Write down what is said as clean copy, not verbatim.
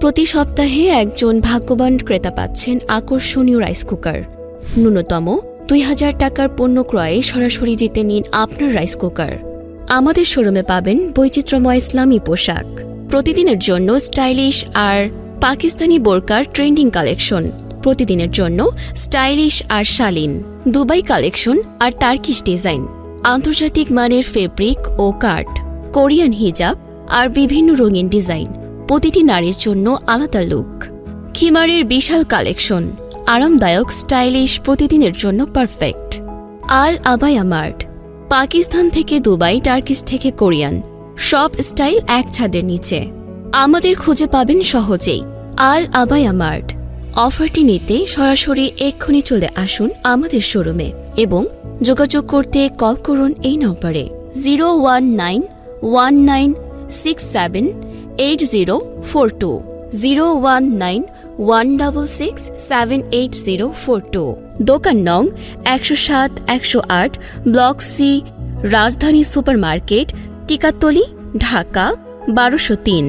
প্রতি সপ্তাহে একজন ভাগ্যবান ক্রেতা পাচ্ছেন আকর্ষণীয় রাইস কুকার। ন্যূনতম ২,০০০ টাকার পণ্য ক্রয়ে সরাসরি জিতে নিন আপনার রাইস কুকার। আমাদের শোরুমে পাবেন বৈচিত্র্যময় ইসলামী পোশাক, প্রতিদিনের জন্য স্টাইলিশ আর পাকিস্তানি বোরকার ট্রেন্ডিং কালেকশন, প্রতিদিনের জন্য স্টাইলিশ আর শালীন দুবাই কালেকশন আর টার্কিশ ডিজাইন, আন্তর্জাতিক মানের ফেব্রিক ও কাট, কোরিয়ান হিজাব আর বিভিন্ন রঙিন ডিজাইন, প্রতিটি নারীর জন্য আলাদা লুক। খিমারের বিশাল কালেকশন, আরামদায়ক স্টাইলিশ প্রতিদিনের জন্য পারফেক্ট। আল আবায়া মার্ট, পাকিস্তান থেকে দুবাই, টার্কিশ থেকে কোরিয়ান, সব স্টাইল এক ছাদের নিচে। আমাদের খুঁজে পাবেন সহজেই। আল আবায়া মার্ট। অফারটি নিতে সরাসরি এক্ষুনি চলে আসুন আমাদের শোরুমে এবং যোগাযোগ করতে কল করুন এই নম্বরে 01919678042 01916678042। দোকান নং ১০৭-১০৮, ব্লক সি, রাজধানী সুপার মার্কেট, টিকাতলি, ঢাকা ১২০৩।